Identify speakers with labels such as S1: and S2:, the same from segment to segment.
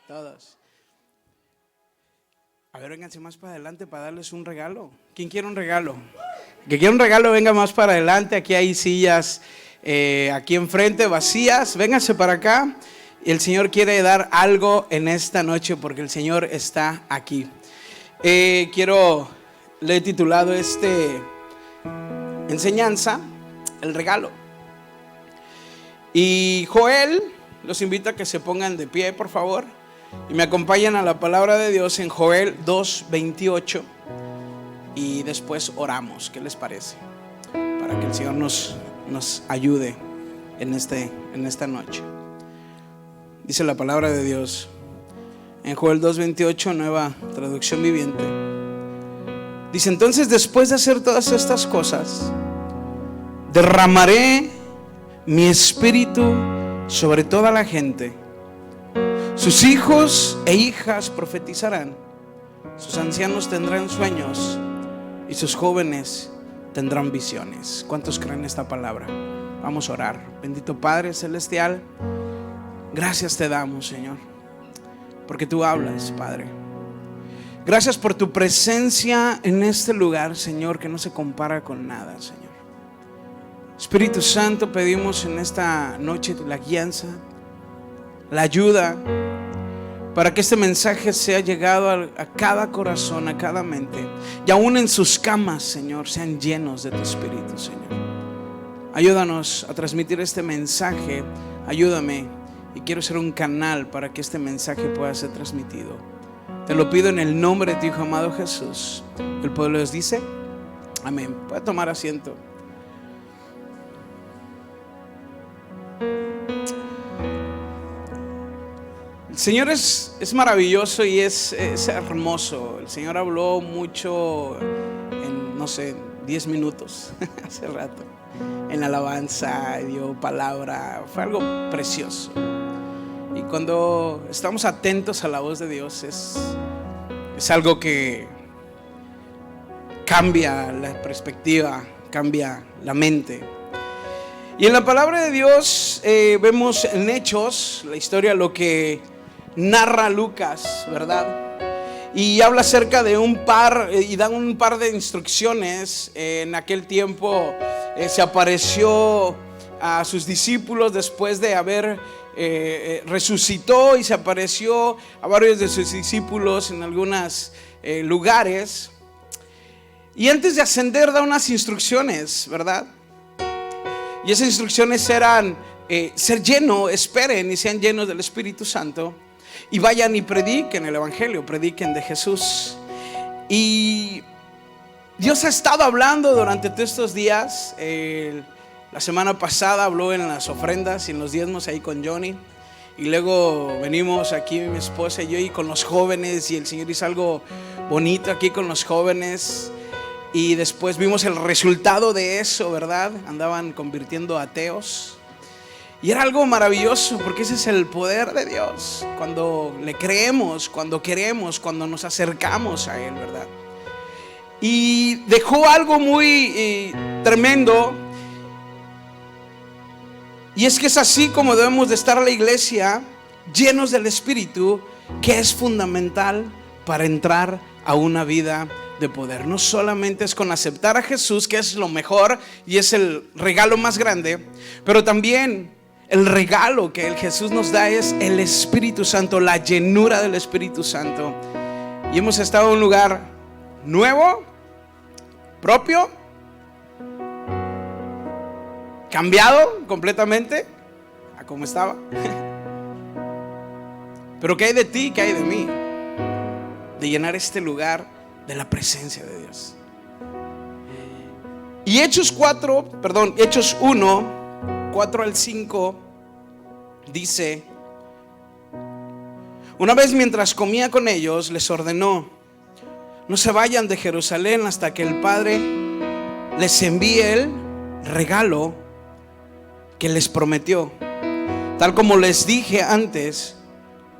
S1: Todos. A ver, vénganse más para adelante para darles un regalo. ¿Quién quiere un regalo? Que quiere un regalo, venga más para adelante. Aquí hay sillas aquí enfrente vacías. Vénganse para acá. El Señor quiere dar algo en esta noche porque el Señor está aquí. Le he titulado enseñanza, el regalo. Y Joel, los invito a que se pongan de pie, por favor, y me acompañan a la palabra de Dios en Joel 2:28. Y después oramos, ¿qué les parece? Para que el Señor nos ayude en esta noche. Dice la palabra de Dios en Joel 2:28, nueva traducción viviente. Dice: entonces, después de hacer todas estas cosas, derramaré mi espíritu sobre toda la gente. Sus hijos e hijas profetizarán, sus ancianos tendrán sueños y sus jóvenes tendrán visiones. ¿Cuántos creen esta palabra? Vamos a orar. Bendito Padre Celestial, gracias te damos, Señor, porque tú hablas, Padre. Gracias por tu presencia en este lugar, Señor, que no se compara con nada, Señor. Espíritu Santo, pedimos en esta noche la guianza, la ayuda, para que este mensaje sea llegado a cada corazón, a cada mente, y aún en sus camas, Señor, sean llenos de tu Espíritu, Señor. Ayúdanos a transmitir este mensaje, ayúdame, y quiero ser un canal para que este mensaje pueda ser transmitido. Te lo pido en el nombre de tu Hijo amado Jesús. El pueblo les dice amén. Puede tomar asiento. El Señor es maravilloso y es hermoso. El Señor habló mucho en, 10 minutos hace rato. En la alabanza, dio palabra, fue algo precioso. Y cuando estamos atentos a la voz de Dios es algo que cambia la perspectiva, cambia la mente. Y en la palabra de Dios vemos en Hechos la historia, lo que narra Lucas, ¿verdad? Y habla acerca de y da un par de instrucciones. En aquel tiempo se apareció a sus discípulos después de haber resucitó, y se apareció a varios de sus discípulos en algunos lugares. Y antes de ascender da unas instrucciones, ¿verdad? Y esas instrucciones eran ser llenos, esperen y sean llenos del Espíritu Santo, y vayan y prediquen el Evangelio, prediquen de Jesús. Y Dios ha estado hablando durante todos estos días. La semana pasada habló en las ofrendas y en los diezmos ahí con Johnny. Y luego venimos aquí mi esposa y yo, y con los jóvenes, y el Señor hizo algo bonito aquí con los jóvenes. Y después vimos el resultado de eso, ¿verdad? Andaban convirtiendo a ateos. Y era algo maravilloso, porque ese es el poder de Dios. Cuando le creemos, cuando queremos, cuando nos acercamos a Él, ¿verdad? Y dejó algo muy tremendo. Y es que es así como debemos de estar la iglesia, llenos del Espíritu, que es fundamental para entrar a una vida de poder. No solamente es con aceptar a Jesús, que es lo mejor y es el regalo más grande, pero también el regalo que el Jesús nos da es el Espíritu Santo, la llenura del Espíritu Santo. Y hemos estado en un lugar nuevo, propio, cambiado completamente a como estaba. Pero ¿qué hay de ti? ¿Qué hay de mí? De llenar este lugar de la presencia de Dios. Y Hechos 1, 4 al 5 dice: una vez mientras comía con ellos, les ordenó: no se vayan de Jerusalén hasta que el Padre les envíe el regalo que les prometió. Tal como les dije antes,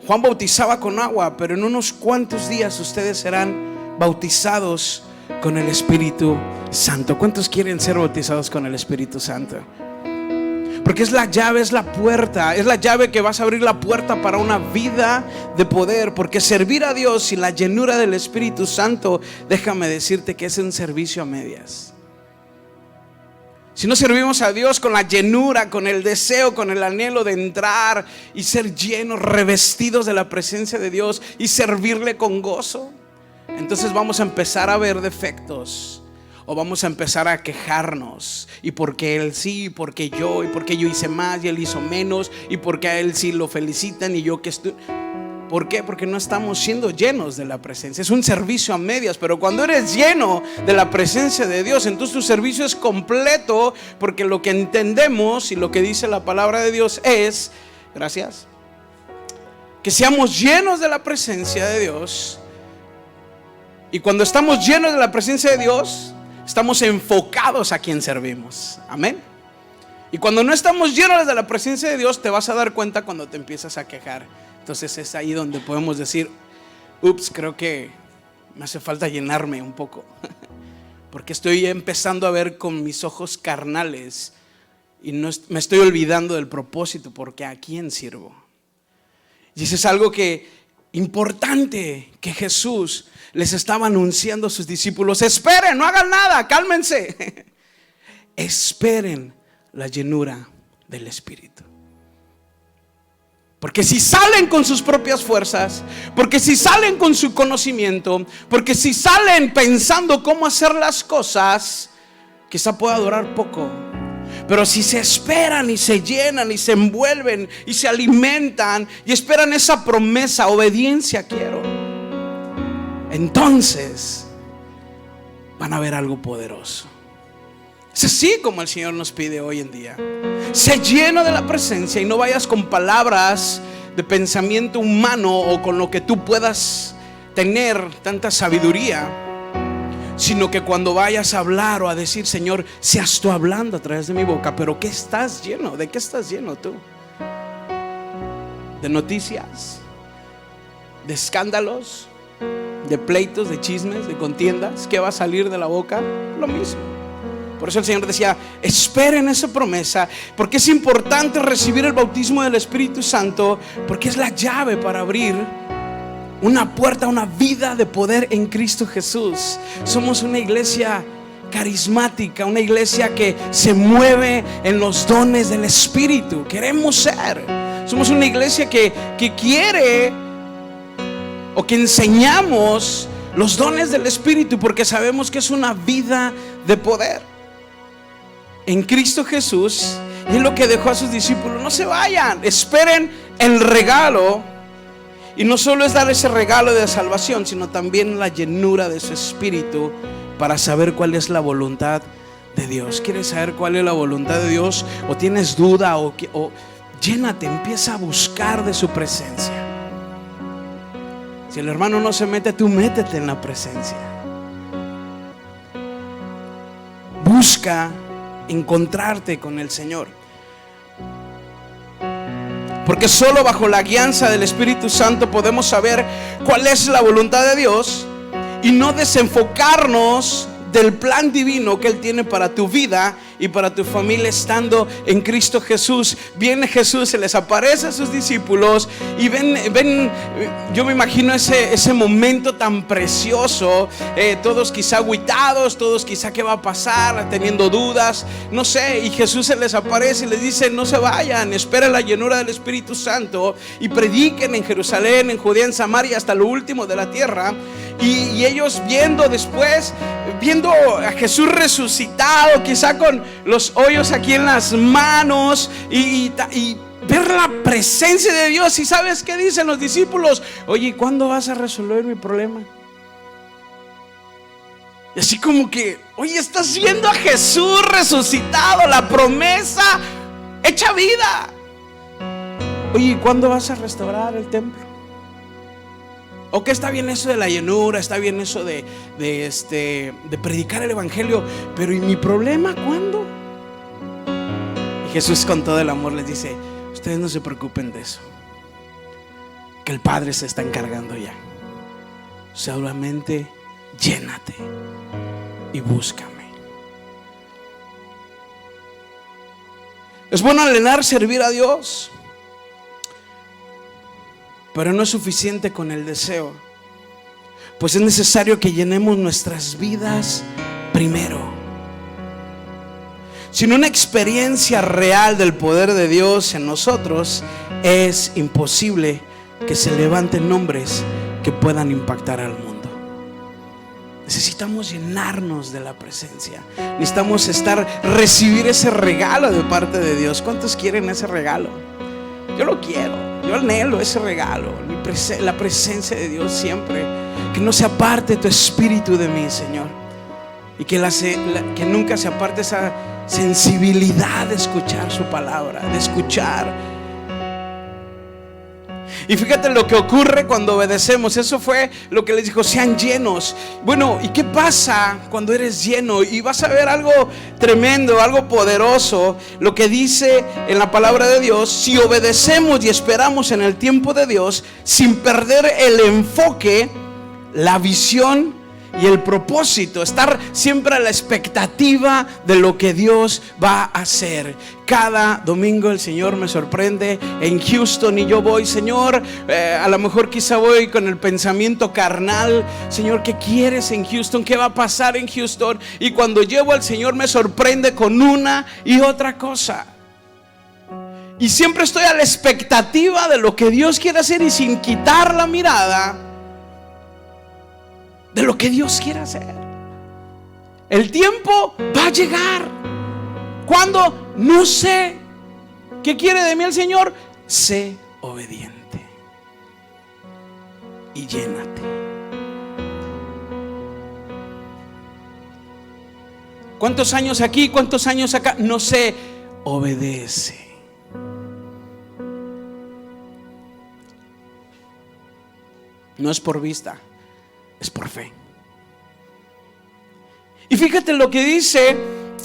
S1: Juan bautizaba con agua, pero en unos cuantos días ustedes serán bautizados con el Espíritu Santo. ¿Cuántos quieren ser bautizados con el Espíritu Santo? Porque es la llave, es la puerta, es la llave que vas a abrir la puerta para una vida de poder. Porque servir a Dios y la llenura del Espíritu Santo, déjame decirte que es un servicio a medias. Si no servimos a Dios con la llenura, con el deseo, con el anhelo de entrar y ser llenos, revestidos de la presencia de Dios y servirle con gozo, entonces vamos a empezar a ver defectos, o vamos a empezar a quejarnos. Y porque él sí, y porque yo hice más y él hizo menos, y porque a él sí lo felicitan y yo que estoy... ¿Por qué? Porque no estamos siendo llenos de la presencia. Es un servicio a medias. Pero cuando eres lleno de la presencia de Dios, entonces tu servicio es completo. Porque lo que entendemos y lo que dice la palabra de Dios es, gracias, que seamos llenos de la presencia de Dios. Y cuando estamos llenos de la presencia de Dios, estamos enfocados a quien servimos. Amén. Y cuando no estamos llenos de la presencia de Dios, te vas a dar cuenta cuando te empiezas a quejar. Entonces es ahí donde podemos decir, ups, creo que me hace falta llenarme un poco. Porque estoy empezando a ver con mis ojos carnales y no me estoy olvidando del propósito, porque ¿a quién sirvo? Y eso es algo importante que Jesús les estaba anunciando a sus discípulos. Esperen, no hagan nada, cálmense. Esperen la llenura del Espíritu. Porque si salen con sus propias fuerzas, porque si salen con su conocimiento, porque si salen pensando cómo hacer las cosas, quizá pueda durar poco. Pero si se esperan y se llenan y se envuelven y se alimentan y esperan esa promesa, obediencia quiero, entonces van a ver algo poderoso. Es así como el Señor nos pide hoy en día. Sé lleno de la presencia y no vayas con palabras de pensamiento humano o con lo que tú puedas tener tanta sabiduría, sino que cuando vayas a hablar o a decir, Señor, seas tú hablando a través de mi boca. Pero ¿qué estás lleno? ¿De qué estás lleno tú? ¿De noticias? ¿De escándalos? ¿De pleitos? ¿De chismes? ¿De contiendas? ¿Qué va a salir de la boca? Lo mismo. Por eso el Señor decía, esperen esa promesa, porque es importante recibir el bautismo del Espíritu Santo, porque es la llave para abrir una puerta a una vida de poder en Cristo Jesús. Somos una iglesia carismática, una iglesia que se mueve en los dones del Espíritu. Queremos ser. Somos una iglesia que quiere, o que enseñamos los dones del Espíritu, porque sabemos que es una vida de poder en Cristo Jesús. Y es lo que dejó a sus discípulos: no se vayan, esperen el regalo. Y no solo es dar ese regalo de salvación, sino también la llenura de su Espíritu, para saber cuál es la voluntad de Dios. ¿Quieres saber cuál es la voluntad de Dios? ¿O tienes duda? O llénate, empieza a buscar de su presencia. Si el hermano no se mete, tú métete en la presencia. Busca encontrarte con el Señor, porque solo bajo la guianza del Espíritu Santo podemos saber cuál es la voluntad de Dios y no desenfocarnos del plan divino que Él tiene para tu vida y para tu familia estando en Cristo Jesús. Viene Jesús, se les aparece a sus discípulos y ven, yo me imagino ese momento tan precioso, todos quizá agüitados, todos quizá qué va a pasar, teniendo dudas, no sé, y Jesús se les aparece y les dice: no se vayan, esperen la llenura del Espíritu Santo y prediquen en Jerusalén, en Judea, en Samaria, hasta lo último de la tierra. Y ellos viendo a Jesús resucitado, quizá con los hoyos aquí en las manos, y ver la presencia de Dios. ¿Y sabes qué dicen los discípulos? Oye, ¿cuándo vas a resolver mi problema? Y así como que, oye, estás viendo a Jesús resucitado, la promesa hecha vida. Oye, ¿cuándo vas a restaurar el templo? ¿O qué está bien eso de la llenura? Está bien eso de predicar el evangelio, pero ¿y mi problema cuándo? Y Jesús, con todo el amor, les dice: ustedes no se preocupen de eso, que el Padre se está encargando ya. Solamente llénate y búscame. Es bueno anhelar servir a Dios, pero no es suficiente con el deseo, pues es necesario que llenemos nuestras vidas primero. Sin una experiencia real del poder de Dios en nosotros, es imposible que se levanten nombres que puedan impactar al mundo. Necesitamos llenarnos de la presencia. Necesitamos recibir ese regalo de parte de Dios. ¿Cuántos quieren ese regalo? Yo lo quiero, yo anhelo ese regalo, la presencia de Dios siempre. Que no se aparte tu espíritu de mí, Señor. Y que nunca se aparte esa sensibilidad de escuchar su palabra, de escuchar. Y fíjate lo que ocurre cuando obedecemos. Eso fue lo que les dijo: sean llenos. Bueno, ¿y qué pasa cuando eres lleno? Y vas a ver algo tremendo, algo poderoso. Lo que dice en la palabra de Dios: si obedecemos y esperamos en el tiempo de Dios, sin perder el enfoque, la visión y el propósito, estar siempre a la expectativa de lo que Dios va a hacer. Cada domingo el Señor me sorprende en Houston y yo voy, Señor, a lo mejor quizá voy con el pensamiento carnal: Señor, ¿qué quieres en Houston? ¿Qué va a pasar en Houston? Y cuando llevo al Señor me sorprende con una y otra cosa. Y siempre estoy a la expectativa de lo que Dios quiere hacer, y sin quitar la mirada de lo que Dios quiere hacer. El tiempo va a llegar. ¿Cuándo? No sé. ¿Qué quiere de mí el Señor? Sé obediente y llénate. ¿Cuántos años aquí? ¿Cuántos años acá? No sé. Obedece. No es por vista, es por fe. Y fíjate lo que dice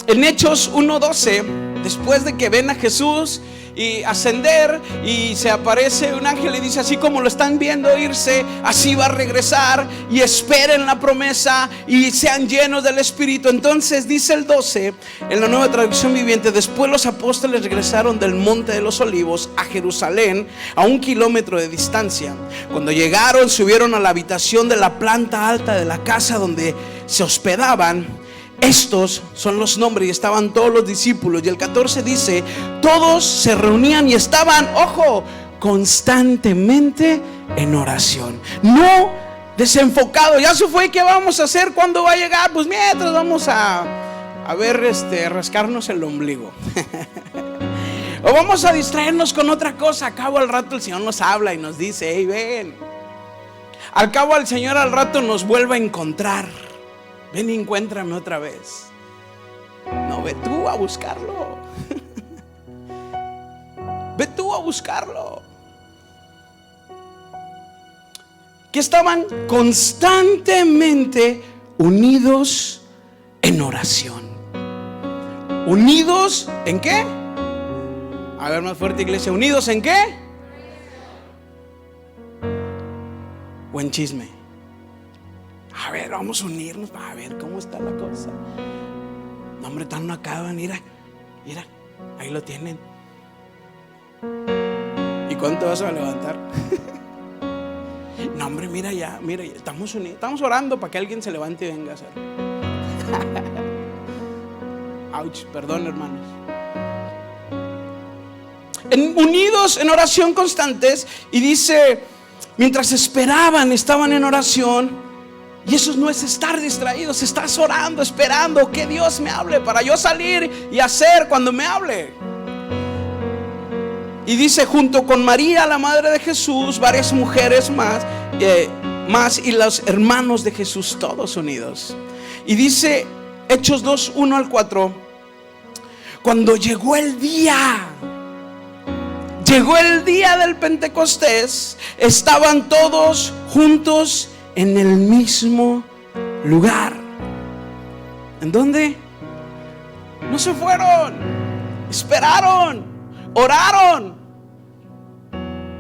S1: en Hechos 1:12. Después de que ven a Jesús y ascender, y se aparece un ángel y dice: así como lo están viendo irse, así va a regresar, y esperen la promesa y sean llenos del Espíritu. Entonces dice el 12 en la Nueva Traducción Viviente: después los apóstoles regresaron del Monte de los Olivos a Jerusalén, a 1 kilómetro de distancia. Cuando llegaron, subieron a la habitación de la planta alta de la casa donde se hospedaban. Estos son los nombres, y estaban todos los discípulos. Y el 14 dice: todos se reunían y estaban, ojo, constantemente en oración. No desenfocado. Ya se fue, ¿qué vamos a hacer? ¿Cuándo va a llegar? Pues mientras vamos a ver, rascarnos el ombligo. O vamos a distraernos con otra cosa. Al cabo al rato el Señor nos habla y nos dice: hey, ven. Al cabo el Señor al rato nos vuelve a encontrar: ven y encuéntrame otra vez. No, ve tú a buscarlo. Ve tú a buscarlo. Que estaban constantemente unidos en oración. ¿Unidos en qué? A ver, más fuerte, iglesia. ¿Unidos en qué? ¿O en chisme? A ver, vamos a unirnos para ver cómo está la cosa. No, hombre, tan no acaban. Mira, ahí lo tienen. ¿Y cuánto vas a levantar? No, hombre, mira ya, estamos unidos, estamos orando para que alguien se levante y venga a hacerlo. Ouch, perdón, hermanos. Unidos en oración constantes. Y dice: mientras esperaban, estaban en oración. Y eso no es estar distraídos. Estás orando, esperando que Dios me hable para yo salir y hacer cuando me hable. Y dice: junto con María, la madre de Jesús, varias mujeres más y los hermanos de Jesús, todos unidos. Y dice Hechos 2:1-4: cuando llegó el día del Pentecostés, estaban todos juntos en el mismo lugar. ¿En dónde? No se fueron, esperaron, oraron.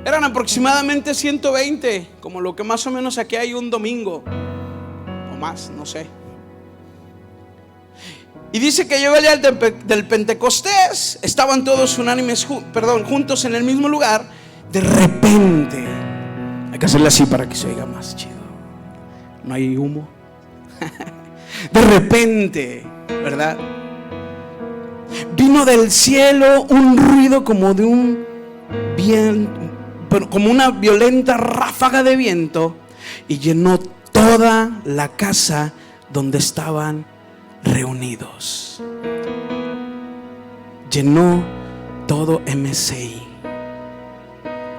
S1: Eran aproximadamente 120, como lo que más o menos aquí hay un domingo, o más, no sé. Y dice que llegó el día del Pentecostés, estaban todos unánimes, juntos en el mismo lugar. De repente, hay que hacerle así para que se oiga más chido. No hay humo. De repente, ¿verdad? Vino del cielo un ruido como de como una violenta ráfaga de viento, y llenó toda la casa donde estaban reunidos. Llenó todo MCI,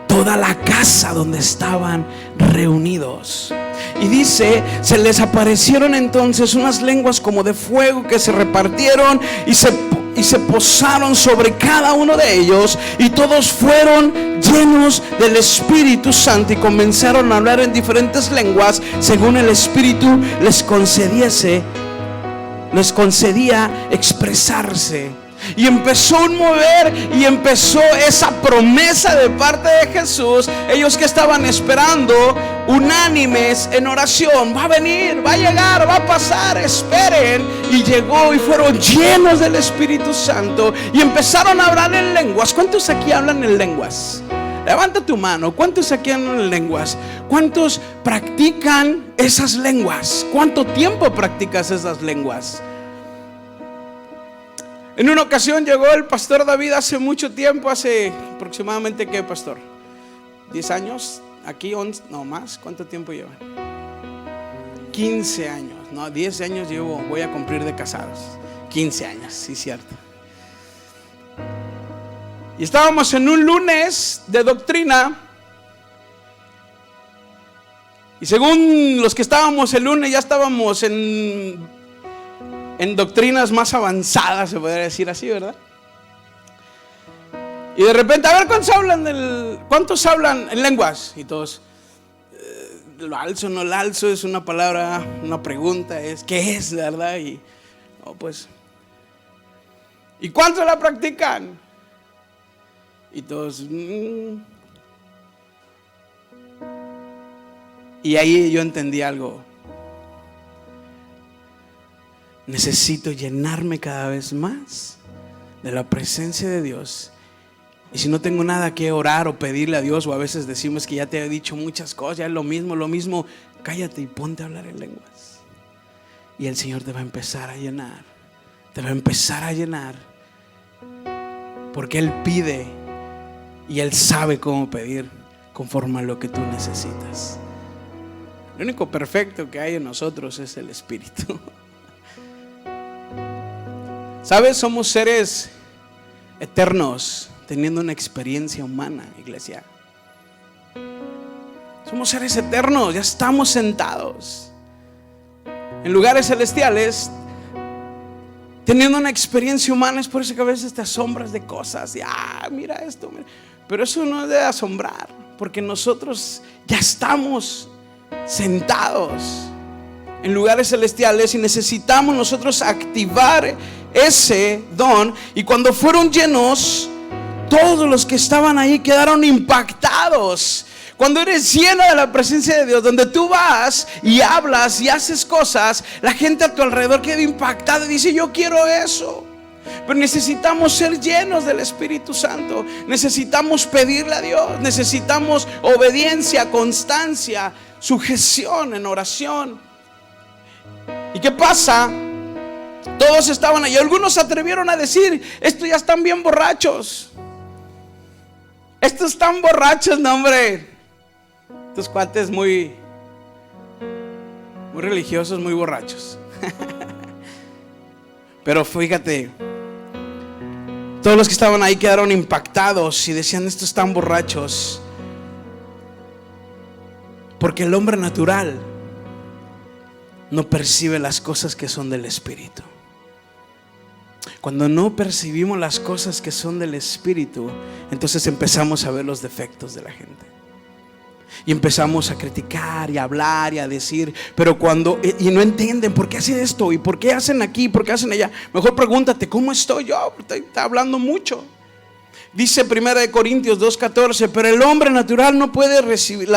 S1: toda la casa donde estaban reunidos. Y dice, se les aparecieron entonces unas lenguas como de fuego que se repartieron y se posaron sobre cada uno de ellos, y todos fueron llenos del Espíritu Santo y comenzaron a hablar en diferentes lenguas según el Espíritu les concedía expresarse. Y empezó un mover, y empezó esa promesa de parte de Jesús. Ellos que estaban esperando, unánimes en oración: va a venir, va a llegar, va a pasar, esperen. Y llegó, y fueron llenos del Espíritu Santo y empezaron a hablar en lenguas. ¿Cuántos aquí hablan en lenguas? Levanta tu mano. ¿Cuántos aquí hablan en lenguas? ¿Cuántos practican esas lenguas? ¿Cuánto tiempo practicas esas lenguas? En una ocasión llegó el pastor David hace mucho tiempo, hace aproximadamente, ¿qué, pastor? ¿10 años? Aquí 11, no más. ¿Cuánto tiempo llevan? 15 años, no, 10 años llevo, voy a cumplir de casados. 15 años, sí, cierto. Y estábamos en un lunes de doctrina, y según los que estábamos el lunes, ya estábamos en doctrinas más avanzadas, se podría decir así, ¿verdad? Y de repente, a ver, ¿cuántos hablan en lenguas? Y todos, lo alzo, no lo alzo, es una palabra, una pregunta, ¿qué es, verdad? Y, pues, ¿y cuántos la practican? Y todos, Y ahí yo entendí algo. Necesito llenarme cada vez más de la presencia de Dios. Y si no tengo nada que orar o pedirle a Dios, o a veces decimos que ya te he dicho muchas cosas, ya es lo mismo, cállate y ponte a hablar en lenguas. Y el Señor te va a empezar a llenar. Te va a empezar a llenar. Porque Él pide y Él sabe cómo pedir conforme a lo que tú necesitas. Lo único perfecto que hay en nosotros es el Espíritu. ¿Sabes? Somos seres eternos teniendo una experiencia humana, iglesia. Somos seres eternos, ya estamos sentados en lugares celestiales teniendo una experiencia humana. Es por eso que a veces te asombras de cosas y, mira esto, mira. Pero eso no debe asombrar, porque nosotros ya estamos sentados en lugares celestiales y necesitamos nosotros activar ese don. Y cuando fueron llenos, todos los que estaban ahí quedaron impactados. Cuando eres lleno de la presencia de Dios, donde tú vas y hablas y haces cosas, la gente a tu alrededor queda impactada y dice: yo quiero eso. Pero necesitamos ser llenos del Espíritu Santo. Necesitamos pedirle a Dios. Necesitamos obediencia, constancia, sujeción en oración. ¿Y qué pasa? Todos estaban ahí. Algunos se atrevieron a decir: estos ya están bien borrachos. Estos están borrachos, no, hombre. Estos cuates muy religiosos, muy borrachos. Pero fíjate, todos los que estaban ahí quedaron impactados y decían: estos están borrachos. Porque el hombre natural no percibe las cosas que son del Espíritu. Cuando no percibimos las cosas que son del Espíritu, entonces empezamos a ver los defectos de la gente. Y empezamos a criticar y a hablar y a decir, pero y no entienden por qué hacen esto y por qué hacen aquí, por qué hacen allá. Mejor pregúntate: ¿cómo estoy yo? Está hablando mucho. Dice 1 Corintios 2:14, pero el hombre natural no puede recibir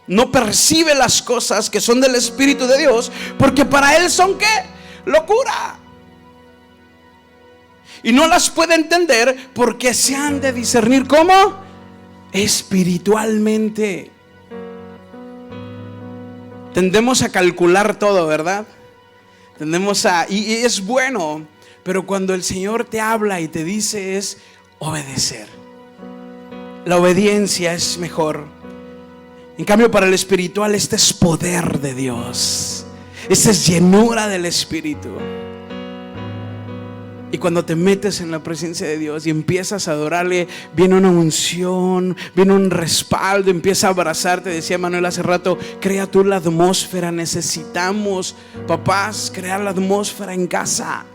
S1: no percibe las cosas que son del Espíritu de Dios, porque para él son ¿qué? Locura. y no las puede entender porque se han de discernir. ¿Cómo? Espiritualmente. Tendemos a calcular todo, ¿verdad? Y es bueno, pero cuando el Señor te habla y te dice, es obedecer. La obediencia es mejor. En cambio, para el espiritual, este es poder de Dios. Esta es llenura del Espíritu. Y cuando te metes en la presencia de Dios y empiezas a adorarle, viene una unción, viene un respaldo, empieza a abrazarte. Decía Manuel hace rato, crea tú la atmósfera. Necesitamos, papás, crear la atmósfera en casa,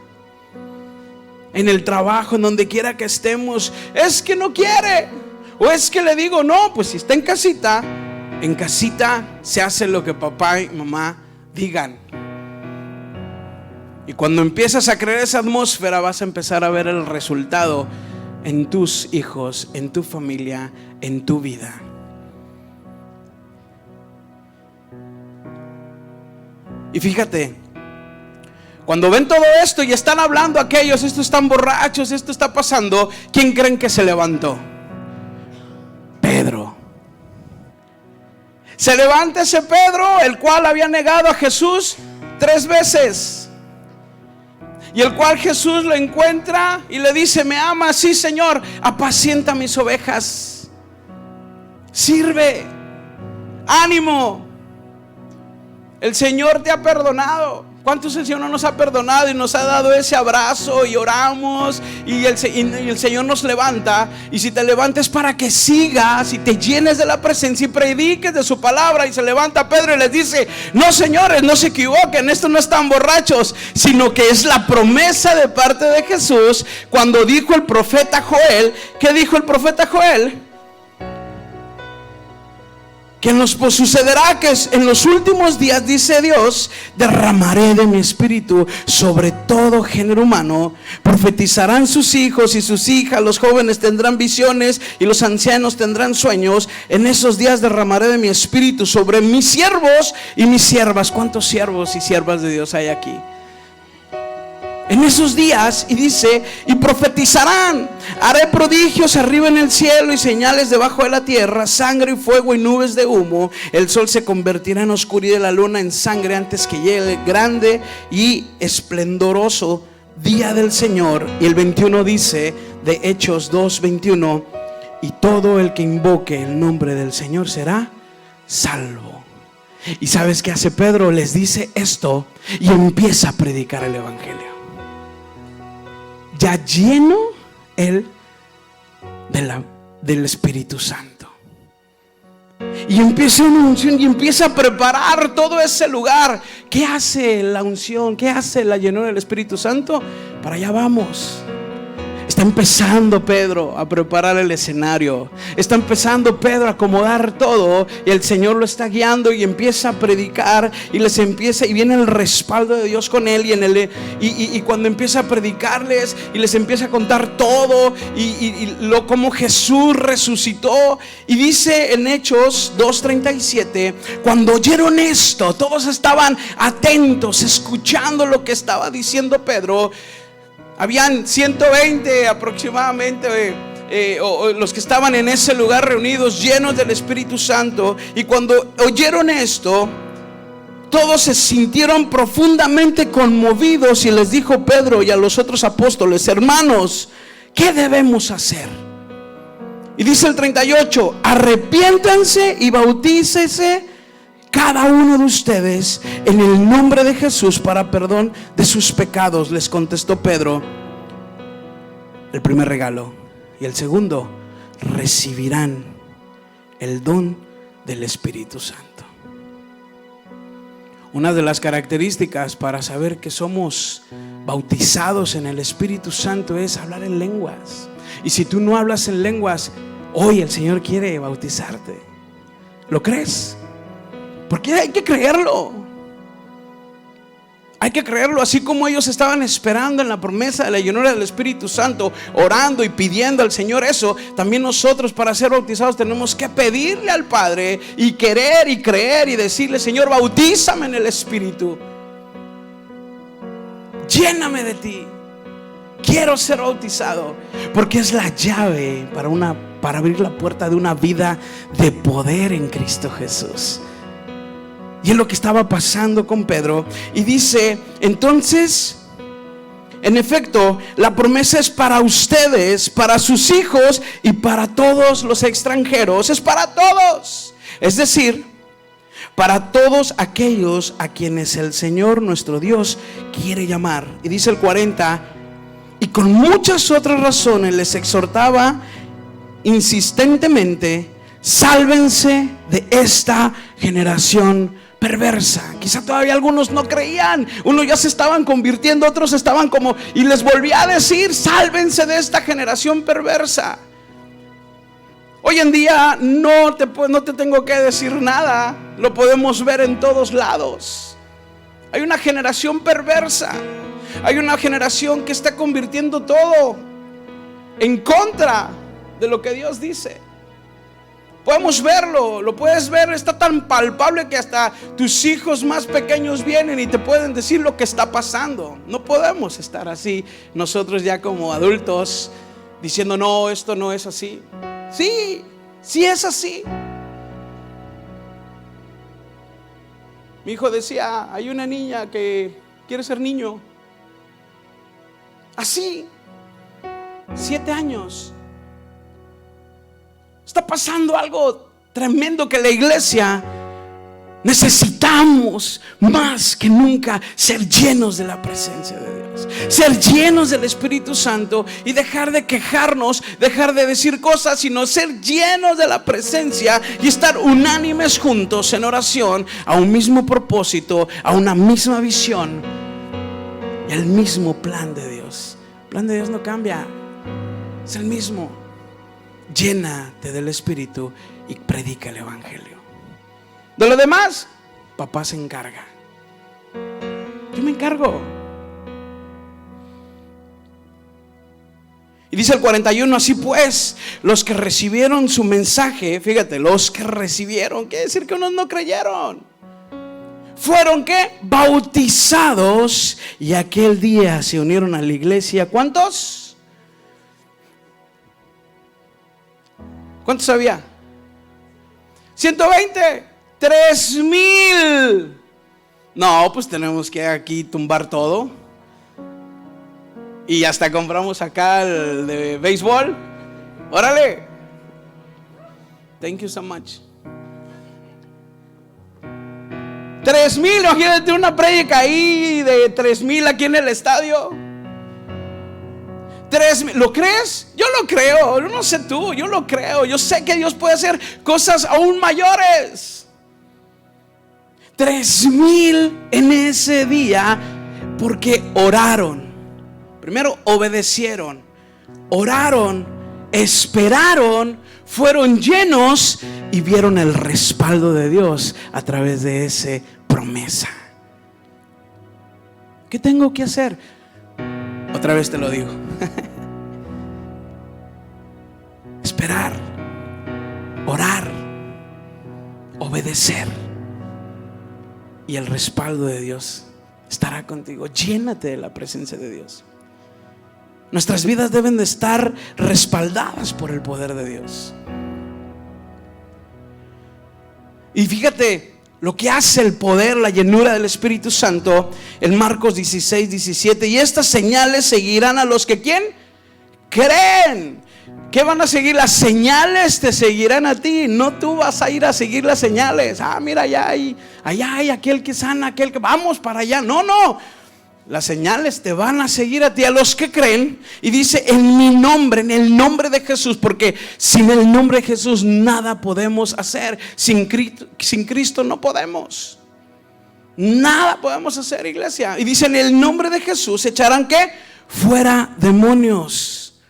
S1: en el trabajo, en donde quiera que estemos. Es que no quiere, o es que le digo, no, pues si está en casita se hace lo que papá y mamá digan. Y cuando empiezas a crear esa atmósfera, vas a empezar a ver el resultado en tus hijos, en tu familia, en tu vida. Y fíjate, cuando ven todo esto y están hablando aquellos, estos están borrachos, esto está pasando, ¿quién creen que se levantó? Pedro. Se levanta ese Pedro, el cual había negado a Jesús 3 veces. Y el cual Jesús lo encuentra y le dice, ¿me amas? Sí, Señor, apacienta mis ovejas. Sirve. Ánimo. El Señor te ha perdonado. ¿Cuántos el Señor no nos ha perdonado y nos ha dado ese abrazo y oramos y el Señor nos levanta? Y si te levantes para que sigas y te llenes de la presencia y prediques de su palabra. Y se levanta Pedro y les dice, no, señores, no se equivoquen, estos no están borrachos, sino que es la promesa de parte de Jesús. Cuando dijo el profeta Joel, ¿qué dijo el profeta Joel? Que sucederá que en los últimos días, dice Dios, derramaré de mi espíritu sobre todo género humano. Profetizarán sus hijos y sus hijas, los jóvenes tendrán visiones y los ancianos tendrán sueños. En esos días derramaré de mi espíritu sobre mis siervos y mis siervas. ¿Cuántos siervos y siervas de Dios hay aquí? En esos días, y dice, y profetizarán, haré prodigios arriba en el cielo y señales debajo de la tierra, sangre y fuego y nubes de humo. El sol se convertirá en oscuridad y la luna en sangre antes que llegue el grande y esplendoroso día del Señor. Y el 21 dice de Hechos 2:21, y todo el que invoque el nombre del Señor será salvo. ¿Y sabes qué hace Pedro? Les dice esto y empieza a predicar el evangelio. Ya lleno él del Espíritu Santo. Y empieza una unción y empieza a preparar todo ese lugar. ¿Qué hace la unción? ¿Qué hace la llenura del Espíritu Santo? Para allá vamos. Está empezando Pedro a preparar el escenario. Está empezando Pedro a acomodar todo. Y el Señor lo está guiando y empieza a predicar. Y viene el respaldo de Dios con él. Y cuando empieza a predicarles y les empieza a contar todo. Cómo Jesús resucitó. Y dice en Hechos 2:37, cuando oyeron esto, todos estaban atentos, escuchando lo que estaba diciendo Pedro. Habían 120 aproximadamente los que estaban en ese lugar reunidos, llenos del Espíritu Santo. Y cuando oyeron esto, todos se sintieron profundamente conmovidos. Y les dijo Pedro y a los otros apóstoles, hermanos, ¿qué debemos hacer? Y dice el 38, arrepiéntanse y bautícese cada uno de ustedes en el nombre de Jesús para perdón de sus pecados. Les contestó Pedro, el primer regalo. Y el segundo, recibirán el don del Espíritu Santo. Una de las características para saber que somos bautizados en el Espíritu Santo es hablar en lenguas. Y si tú no hablas en lenguas, hoy el Señor quiere bautizarte. ¿Lo crees? Porque hay que creerlo. Hay que creerlo. Así como ellos estaban esperando en la promesa de la llenura del Espíritu Santo, orando y pidiendo al Señor eso, también nosotros para ser bautizados tenemos que pedirle al Padre y querer y creer y decirle, Señor, bautízame en el Espíritu, lléname de ti. Quiero ser bautizado, porque es la llave para abrir la puerta de una vida de poder en Cristo Jesús. Y es lo que estaba pasando con Pedro. Y dice, entonces, en efecto, la promesa es para ustedes, para sus hijos y para todos los extranjeros. Es para todos. Es decir, para todos aquellos a quienes el Señor nuestro Dios quiere llamar. Y dice el 40, y con muchas otras razones les exhortaba insistentemente: sálvense de esta generación perversa. Quizá todavía algunos no creían, unos ya se estaban convirtiendo, otros estaban como, y les volvía a decir: sálvense de esta generación perversa. Hoy en día no te tengo que decir nada, lo podemos ver en todos lados. Hay una generación perversa, hay una generación que está convirtiendo todo en contra de lo que Dios dice. Podemos verlo, lo puedes ver, está tan palpable que hasta tus hijos más pequeños vienen y te pueden decir lo que está pasando. No podemos estar así nosotros ya como adultos diciendo: no, esto no es así. Sí, sí es así. Mi hijo decía: hay una niña que quiere ser niño. Así, 7 años. Está pasando algo tremendo, que la iglesia necesitamos más que nunca ser llenos de la presencia de Dios, ser llenos del Espíritu Santo y dejar de quejarnos, dejar de decir cosas, sino ser llenos de la presencia y estar unánimes juntos en oración a un mismo propósito, a una misma visión y al mismo plan de Dios. El plan de Dios no cambia, es el mismo. Llénate del Espíritu y predica el Evangelio. De lo demás, papá se encarga. Yo me encargo. Y dice el 41, así pues, los que recibieron su mensaje, fíjate, los que recibieron, quiere decir que unos no creyeron, fueron ¿qué? Bautizados, y aquel día se unieron a la iglesia. ¿Cuántos? ¿Cuántos había? 120, 3,000. No, pues tenemos que aquí tumbar todo. Y hasta compramos acá el de béisbol. Órale. Thank you so much. 3,000, imagínate una prédica ahí de 3,000 aquí en el estadio. 3,000, ¿lo crees? Yo lo creo, yo no sé tú, yo lo creo. Yo sé que Dios puede hacer cosas aún mayores. 3,000 en ese día, porque oraron. Primero obedecieron, oraron, esperaron, fueron llenos y vieron el respaldo de Dios a través de esa promesa. ¿Qué tengo que hacer? Otra vez te lo digo. Esperar, orar, obedecer, y el respaldo de Dios estará contigo. Llénate de la presencia de Dios. Nuestras vidas deben de estar respaldadas por el poder de Dios. Y fíjate lo que hace el poder, la llenura del Espíritu Santo en Marcos 16, 17. Y estas señales seguirán a los que ¿quién? Creen. ¿Qué van a seguir? Las señales te seguirán a ti. No tú vas a ir a seguir las señales. Mira, allá hay aquel que sana, aquel que vamos para allá. No. Las señales te van a seguir a ti, a los que creen. Y dice: en mi nombre, en el nombre de Jesús. Porque sin el nombre de Jesús nada podemos hacer. Sin Cristo no podemos. Nada podemos hacer, iglesia. Y dice: en el nombre de Jesús echarán ¿qué? Fuera demonios.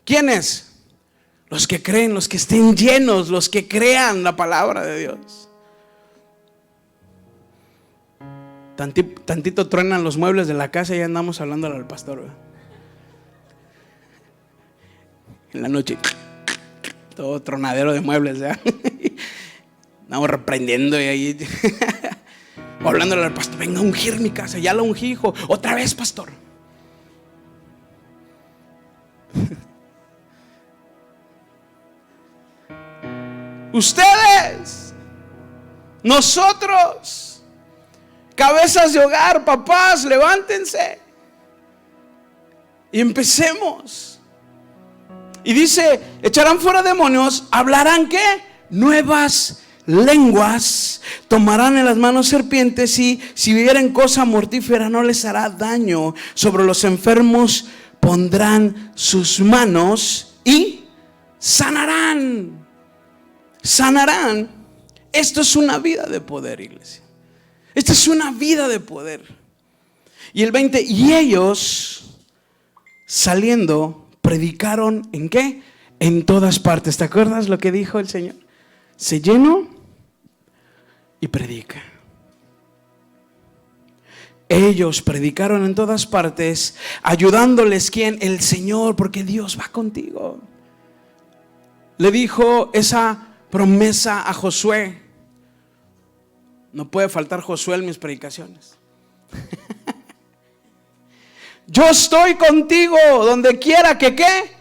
S1: ¿Quiénes? Los que creen, los que estén llenos, los que crean la palabra de Dios. Tantito truenan los muebles de la casa y ya andamos hablándole al pastor, ¿verdad? En la noche, todo tronadero de muebles, ¿verdad? Andamos reprendiendo y ahí hablándole al pastor: venga a ungir mi casa. Ya lo ungí, hijo. Otra vez, pastor. ustedes, nosotros, cabezas de hogar, papás, levántense y empecemos. Y dice, echarán fuera demonios, hablarán ¿qué? Nuevas lenguas, tomarán en las manos serpientes y si vieren cosa mortífera no les hará daño. Sobre los enfermos pondrán sus manos y sanarán. Sanarán. Esto es una vida de poder, iglesia. Esta es una vida de poder. Y el 20, y ellos saliendo predicaron ¿en qué? En todas partes. ¿Te acuerdas lo que dijo el Señor? Se llenó y predica. Ellos predicaron en todas partes, ayudándoles ¿quién? El Señor, porque Dios va contigo. Le dijo esa promesa a Josué. No puede faltar Josué en mis predicaciones. Yo estoy contigo donde quiera que ¿qué?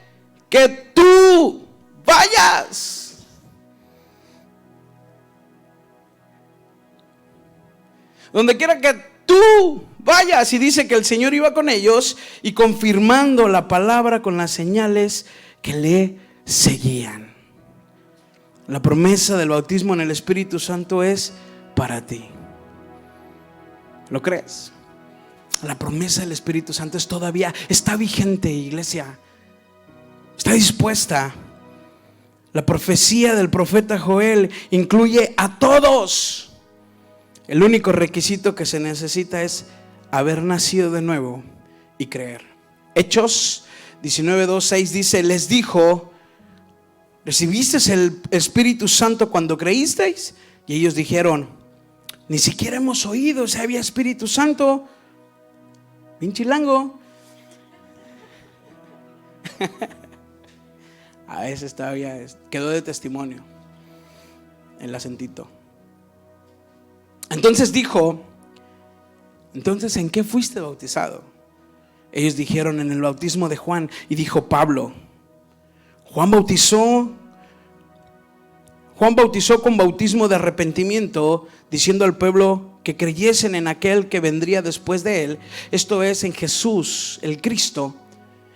S1: Que tú vayas. Donde quiera que tú vayas. Y dice que el Señor iba con ellos y confirmando la palabra con las señales que le seguían. La promesa del bautismo en el Espíritu Santo es para ti. ¿Lo crees? La promesa del Espíritu Santo es todavía, está vigente, iglesia. Está dispuesta. La profecía del profeta Joel incluye a todos. El único requisito que se necesita es haber nacido de nuevo y creer. Hechos 19:2-6 dice, les dijo, ¿recibisteis el Espíritu Santo cuando creísteis? Y ellos dijeron, ni siquiera hemos oído si había Espíritu Santo. Bien chilango. A veces todavía quedó de testimonio el acentito. Entonces dijo, entonces ¿en qué fuiste bautizado? Ellos dijeron, en el bautismo de Juan. Y dijo Pablo, Juan bautizó con bautismo de arrepentimiento, diciendo al pueblo que creyesen en aquel que vendría después de él, esto es, en Jesús, el Cristo.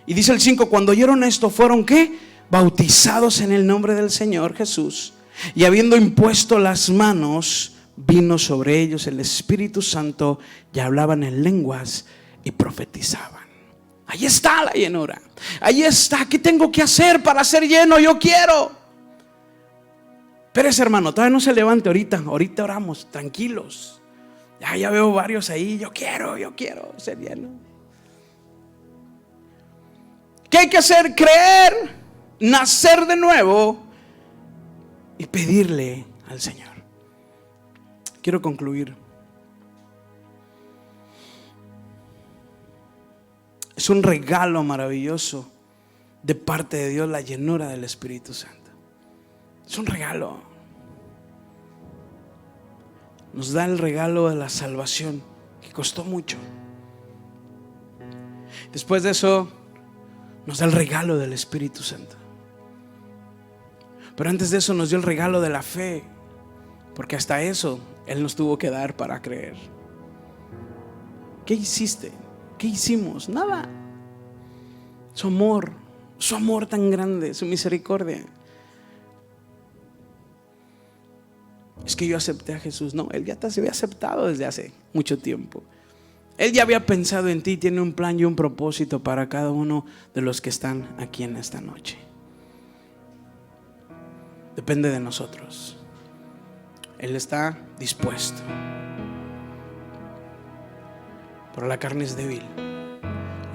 S1: Y dice el 5, cuando oyeron esto, fueron ¿qué? Bautizados en el nombre del Señor Jesús. Y habiendo impuesto las manos, vino sobre ellos el Espíritu Santo y hablaban en lenguas y profetizaban. Ahí está la llenura. Ahí está. ¿Qué tengo que hacer para ser lleno? Yo quiero. Pero ese hermano, todavía no se levante ahorita. Ahorita oramos, tranquilos. Ya veo varios ahí. Yo quiero ser lleno. ¿Qué hay que hacer? Creer, nacer de nuevo y pedirle al Señor. Quiero concluir. Es un regalo maravilloso de parte de Dios la llenura del Espíritu Santo. Es un regalo. Nos da el regalo de la salvación que costó mucho. Después de eso nos da el regalo del Espíritu Santo. Pero antes de eso nos dio el regalo de la fe, porque hasta eso Él nos tuvo que dar para creer. ¿Qué hiciste? ¿Qué hicimos? Nada. Su amor tan grande, su misericordia. Es que yo acepté a Jesús. No, Él ya te había aceptado desde hace mucho tiempo. Él ya había pensado en ti, tiene un plan y un propósito para cada uno de los que están aquí en esta noche. Depende de nosotros. Él está dispuesto. Pero la carne es débil.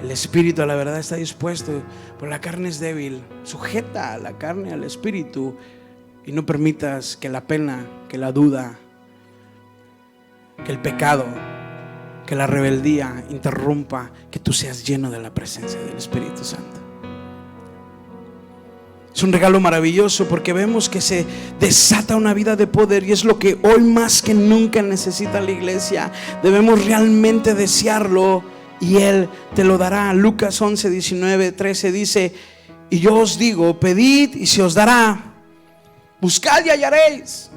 S1: El espíritu a la verdad está dispuesto, pero la carne es débil. Sujeta a la carne al espíritu y no permitas que la pena, que la duda, que el pecado, que la rebeldía interrumpa que tú seas lleno de la presencia del Espíritu Santo. Es un regalo maravilloso porque vemos que se desata una vida de poder y es lo que hoy más que nunca necesita la iglesia. Debemos realmente desearlo y Él te lo dará. Lucas 11:19-13 dice: y yo os digo, pedid y se os dará, Buscad y hallaréis.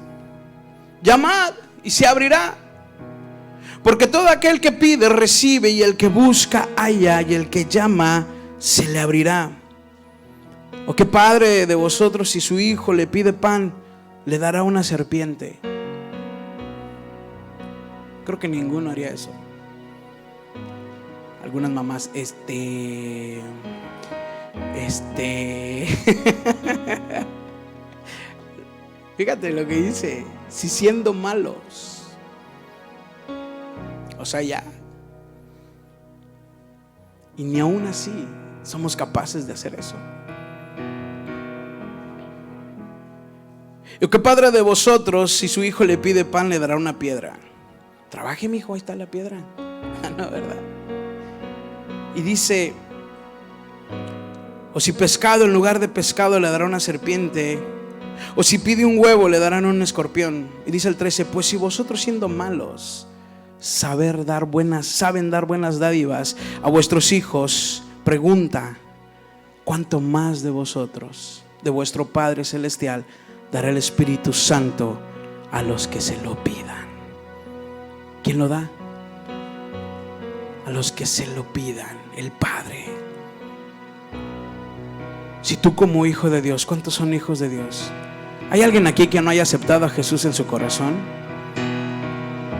S1: Llamad y se abrirá. Porque todo aquel que pide recibe, y el que busca halla, y el que llama se le abrirá. ¿O qué padre de vosotros, si su hijo le pide pan, le dará una serpiente? Creo que ninguno haría eso. Algunas mamás, fíjate lo que dice: si siendo malos. O sea, ya. Y ni aún así somos capaces de hacer eso. ¿Y qué padre de vosotros, si su hijo le pide pan, le dará una piedra? Trabaje, mi hijo, ahí está la piedra. No, ¿verdad? Y dice: o si pescado en lugar de pescado le dará una serpiente, o si pide un huevo le darán un escorpión. Y dice el 13: pues si vosotros siendo malos saben dar buenas dádivas a vuestros hijos, pregunta, ¿cuánto más de vosotros, de vuestro Padre Celestial, dará el Espíritu Santo a los que se lo pidan? ¿Quién lo da? A los que se lo pidan, el Padre. Si tú como hijo de Dios, ¿cuántos son hijos de Dios? ¿Hay alguien aquí que no haya aceptado a Jesús en su corazón?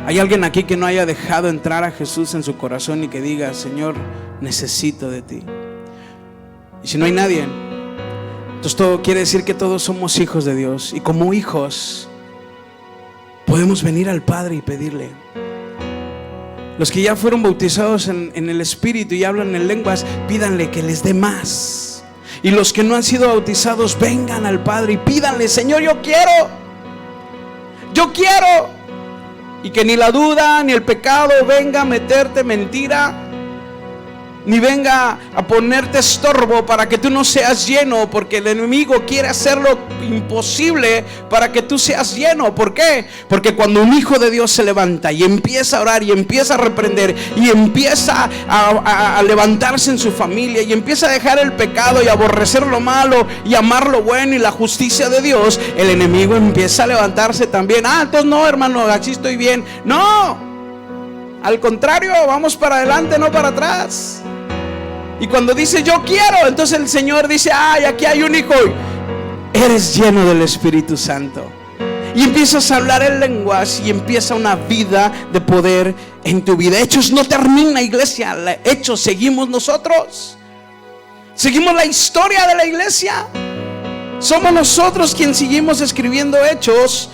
S1: ¿Hay alguien aquí que no haya dejado entrar a Jesús en su corazón y que diga: Señor, necesito de ti? Y si no hay nadie, entonces todo quiere decir que todos somos hijos de Dios. Y como hijos podemos venir al Padre y pedirle. Los que ya fueron bautizados en el Espíritu y hablan en lenguas, pídanle que les dé más. Y los que no han sido bautizados, vengan al Padre y pídanle: Señor, yo quiero. Y que ni la duda ni el pecado venga a meterte mentira, ni venga a ponerte estorbo para que tú no seas lleno, porque el enemigo quiere hacer lo imposible para que tú seas lleno. ¿Por qué? Porque cuando un hijo de Dios se levanta y empieza a orar y empieza a reprender y empieza a levantarse en su familia y empieza a dejar el pecado y aborrecer lo malo y amar lo bueno y la justicia de Dios, el enemigo empieza a levantarse también. Entonces no, hermano, así estoy bien. No, al contrario, vamos para adelante, no para atrás. Y cuando dice yo quiero, entonces el Señor dice: ay, aquí hay un hijo. Eres lleno del Espíritu Santo. Y empiezas a hablar en lenguas y empieza una vida de poder en tu vida. Hechos no termina, iglesia. Hechos seguimos nosotros. Seguimos la historia de la iglesia. Somos nosotros quienes seguimos escribiendo hechos.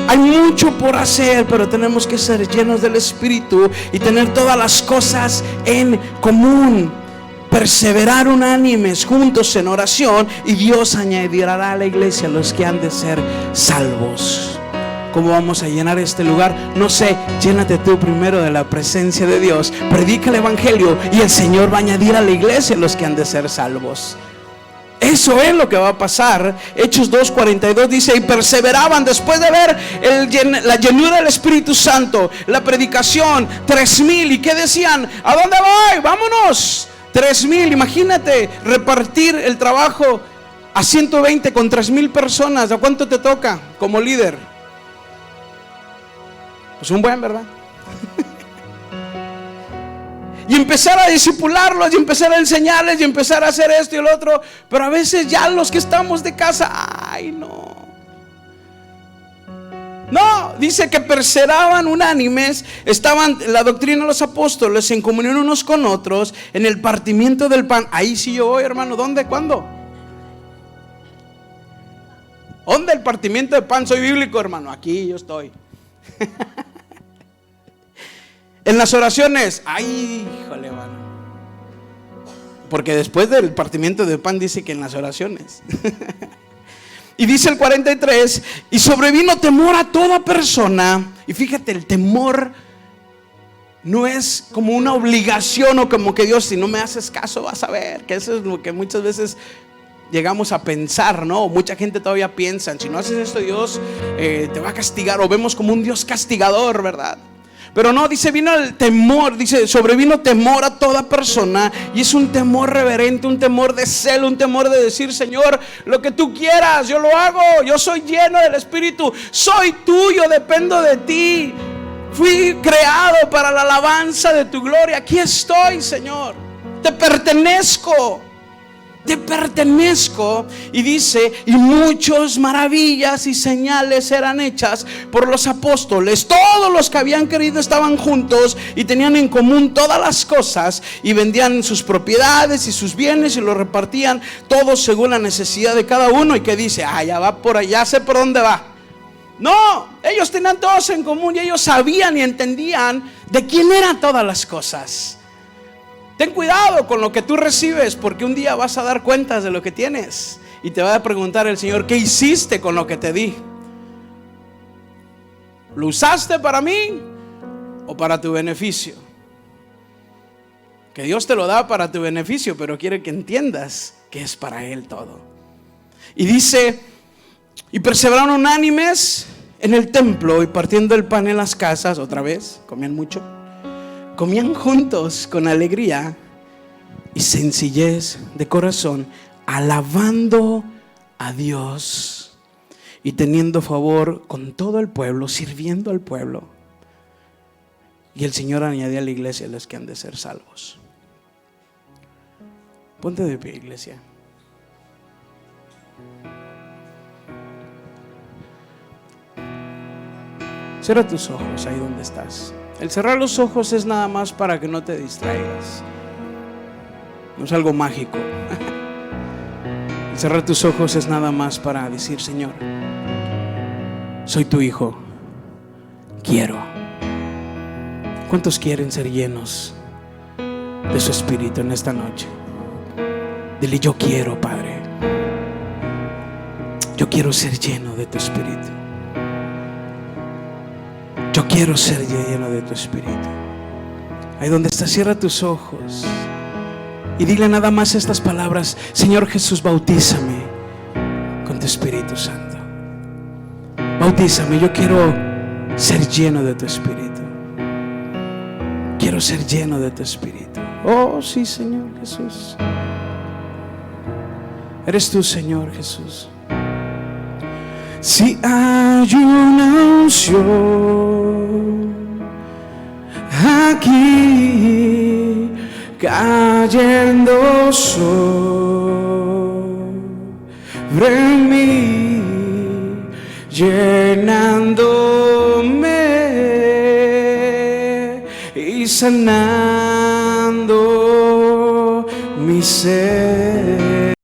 S1: Hay mucho por hacer, pero tenemos que ser llenos del Espíritu y tener todas las cosas en común. Perseverar unánimes juntos en oración, y Dios añadirá a la iglesia los que han de ser salvos. ¿Cómo vamos a llenar este lugar? No sé, llénate tú primero de la presencia de Dios, predica el evangelio y el Señor va a añadir a la iglesia los que han de ser salvos. Eso es lo que va a pasar. Hechos 2:42 dice: y perseveraban después de ver la llenura del Espíritu Santo, la predicación, 3,000. ¿Y qué decían? ¿A dónde voy? Vámonos. 3,000, imagínate repartir el trabajo a 120 con 3,000 personas. ¿A cuánto te toca como líder? Pues un buen, ¿verdad? Y empezar a discipularlos y empezar a enseñarles y empezar a hacer esto y el otro. Pero a veces ya los que estamos de casa, ay, no, dice que perseveraban unánimes, estaban la doctrina de los apóstoles, en comunión unos con otros, en el partimiento del pan. Ahí sí yo voy, hermano. ¿Dónde? ¿Cuándo? ¿Dónde el partimiento de pan? Soy bíblico, hermano. Aquí yo estoy. En las oraciones, ay, híjole, hermano. Porque después del partimiento de pan dice que en las oraciones. Y dice el 43: y sobrevino temor a toda persona. Y fíjate, el temor no es como una obligación o como que Dios, si no me haces caso vas a ver. Que eso es lo que muchas veces llegamos a pensar, ¿no? Mucha gente todavía piensa: si no haces esto, Dios te va a castigar. O vemos como un Dios castigador, ¿verdad? Pero no, dice, vino el temor, dice, sobrevino temor a toda persona. Y es un temor reverente, un temor de celo, un temor de decir, Señor, lo que tú quieras, yo lo hago. Yo soy lleno del Espíritu, soy tuyo, dependo de ti. Fui creado para la alabanza de tu gloria. Aquí estoy, Señor, te pertenezco. Te pertenezco. Y dice, y muchas maravillas y señales eran hechas por los apóstoles. Todos los que habían creído estaban juntos y tenían en común todas las cosas, y vendían sus propiedades y sus bienes y los repartían todos según la necesidad de cada uno. Y que dice, ya va por allá, sé por dónde va. No, ellos tenían todos en común y ellos sabían y entendían de quién eran todas las cosas. Ten cuidado con lo que tú recibes, porque un día vas a dar cuentas de lo que tienes y te va a preguntar el Señor, ¿qué hiciste con lo que te di? ¿Lo usaste para mí o para tu beneficio? Que Dios te lo da para tu beneficio, pero quiere que entiendas que es para Él todo. Y dice, y perseveraron unánimes en el templo y partiendo el pan en las casas. Otra vez, comían mucho. Comían juntos con alegría y sencillez de corazón, alabando a Dios y teniendo favor con todo el pueblo, sirviendo al pueblo. Y el Señor añadía a la iglesia los que han de ser salvos. Ponte de pie, iglesia. Cierra tus ojos ahí donde estás. El cerrar los ojos es nada más para que no te distraigas. No es algo mágico. El cerrar tus ojos es nada más para decir, Señor, soy tu hijo, quiero. ¿Cuántos quieren ser llenos de su Espíritu en esta noche? Dile, yo quiero, Padre. Yo quiero ser lleno de tu Espíritu. Yo quiero ser lleno de tu Espíritu. Ahí donde estás, cierra tus ojos y dile nada más estas palabras: Señor Jesús, bautízame con tu Espíritu Santo. Bautízame, yo quiero ser lleno de tu Espíritu. Quiero ser lleno de tu Espíritu. Oh, sí, Señor Jesús. Eres tú, Señor Jesús. Si hay una unción aquí cayendo sobre mí, llenándome y sanando mi ser.